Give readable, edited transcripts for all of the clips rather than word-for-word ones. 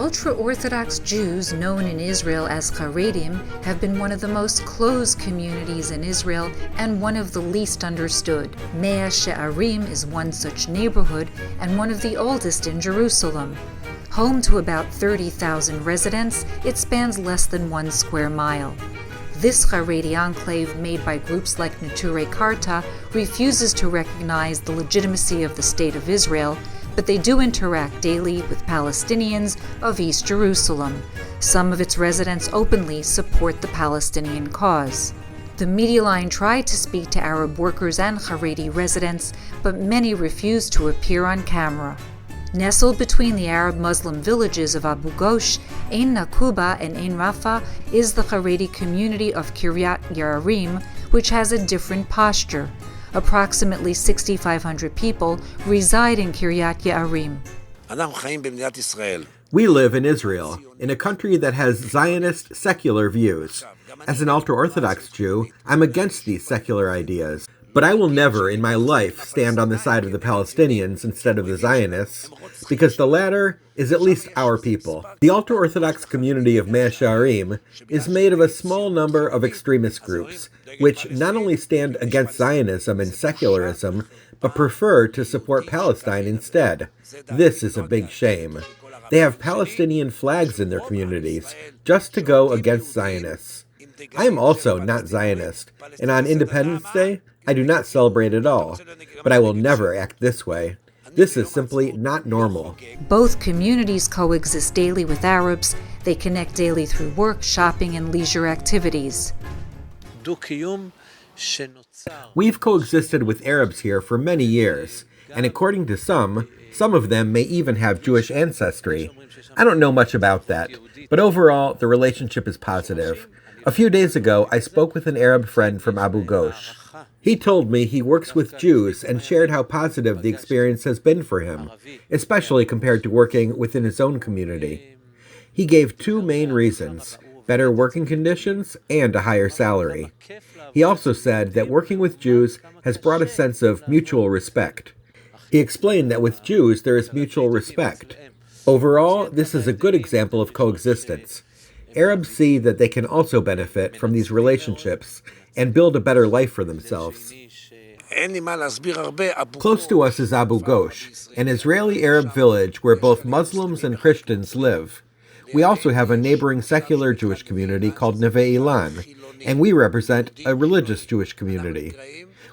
Ultra-Orthodox Jews, known in Israel as Haredim, have been one of the most closed communities in Israel and one of the least understood. Shearim is one such neighborhood and one of the oldest in Jerusalem. Home to about 30,000 residents, it spans less than 1 square mile. This Haredi enclave, made by groups like Neturei Karta, refuses to recognize the legitimacy of the State of Israel, but they do interact daily with Palestinians of East Jerusalem. Some of its residents openly support the Palestinian cause. The media line tried to speak to Arab workers and Haredi residents, but many refused to appear on camera. Nestled between the Arab-Muslim villages of Abu Ghosh, Ein Nakuba, and Ein Rafa is the Haredi community of Kiryat Yearim, which has a different posture. Approximately 6,500 people reside in Kiryat Yearim. We live in Israel, in a country that has Zionist secular views. As an ultra-Orthodox Jew, I'm against these secular ideas. But I will never in my life stand on the side of the Palestinians instead of the Zionists, because the latter is at least our people. The ultra-Orthodox community of Mea Shearim is made of a small number of extremist groups, which not only stand against Zionism and secularism, but prefer to support Palestine instead. This is a big shame. They have Palestinian flags in their communities, just to go against Zionists. I am also not Zionist, and on Independence Day, I do not celebrate at all, but I will never act this way. This is simply not normal. Both communities coexist daily with Arabs. They connect daily through work, shopping, and leisure activities. We've coexisted with Arabs here for many years, and according to some of them may even have Jewish ancestry. I don't know much about that, but overall, the relationship is positive. A few days ago, I spoke with an Arab friend from Abu Ghosh. He told me he works with Jews and shared how positive the experience has been for him, especially compared to working within his own community. He gave 2 main reasons: better working conditions and a higher salary. He also said that working with Jews has brought a sense of mutual respect. He explained that with Jews there is mutual respect. Overall, this is a good example of coexistence. Arabs see that they can also benefit from these relationships and build a better life for themselves. Close to us is Abu Ghosh, an Israeli Arab village where both Muslims and Christians live. We also have a neighboring secular Jewish community called Neve Ilan, and we represent a religious Jewish community.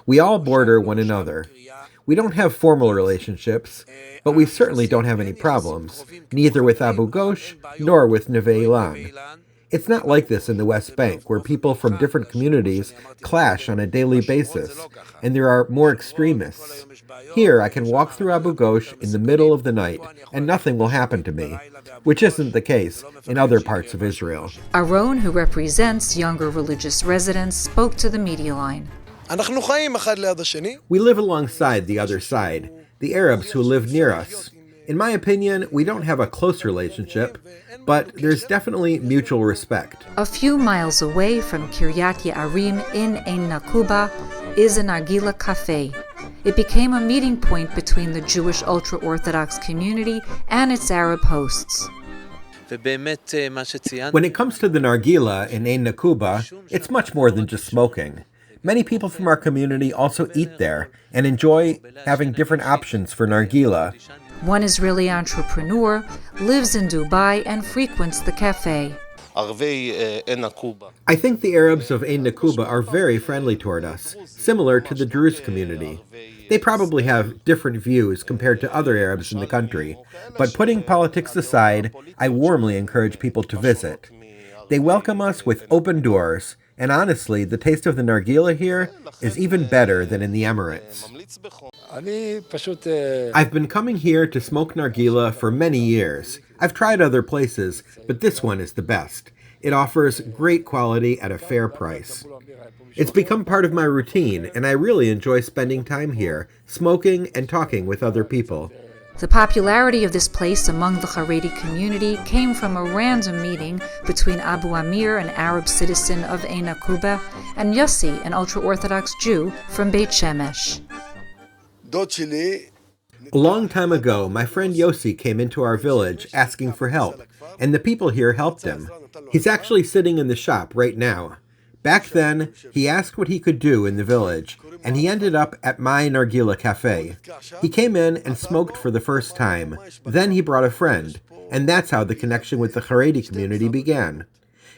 We all border one another. We don't have formal relationships, but we certainly don't have any problems, neither with Abu Ghosh nor with Neve Ilan. It's not like this in the West Bank, where people from different communities clash on a daily basis, and there are more extremists. Here, I can walk through Abu Ghosh in the middle of the night, and nothing will happen to me, which isn't the case in other parts of Israel. Aaron, who represents younger religious residents, spoke to the media line. We live alongside the other side, the Arabs who live near us. In my opinion, we don't have a close relationship, but there's definitely mutual respect. A few miles away from Kiryat Yearim in Ein Nakuba is a Narghile Café. It became a meeting point between the Jewish ultra-Orthodox community and its Arab hosts. When it comes to the Narghile in Ein Nakuba, it's much more than just smoking. Many people from our community also eat there and enjoy having different options for Narghile. One Israeli entrepreneur lives in Dubai and frequents the cafe. I think the Arabs of Ein Nakuba are very friendly toward us, similar to the Druze community. They probably have different views compared to other Arabs in the country, but putting politics aside, I warmly encourage people to visit. They welcome us with open doors, and honestly, the taste of the narghile here is even better than in the Emirates. I've been coming here to smoke narghile for many years. I've tried other places, but this one is the best. It offers great quality at a fair price. It's become part of my routine, and I really enjoy spending time here, smoking and talking with other people. The popularity of this place among the Haredi community came from a random meeting between Abu Amir, an Arab citizen of Ein Nakuba, and Yossi, an ultra-Orthodox Jew from Beit Shemesh. A long time ago, my friend Yossi came into our village asking for help, and the people here helped him. He's actually sitting in the shop right now. Back then, he asked what he could do in the village, and he ended up at my Narghile Café. He came in and smoked for the first time. Then he brought a friend, and that's how the connection with the Haredi community began.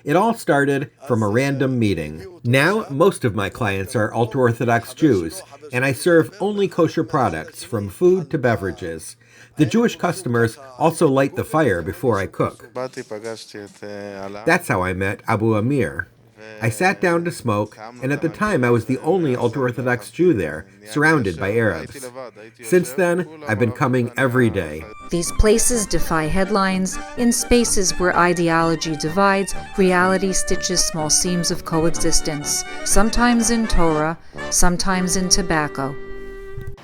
It all started from a random meeting. Now, most of my clients are Ultra-Orthodox Jews, and I serve only kosher products, from food to beverages. The Jewish customers also light the fire before I cook. That's how I met Abu Amir. I sat down to smoke, and at the time I was the only Ultra-Orthodox Jew there, surrounded by Arabs. Since then, I've been coming every day. These places defy headlines. In spaces where ideology divides, reality stitches small seams of coexistence, sometimes in Torah, sometimes in tobacco.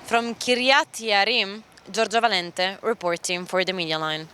From Kiryat, Shearim, Giorgia Valente, reporting for the Media Line.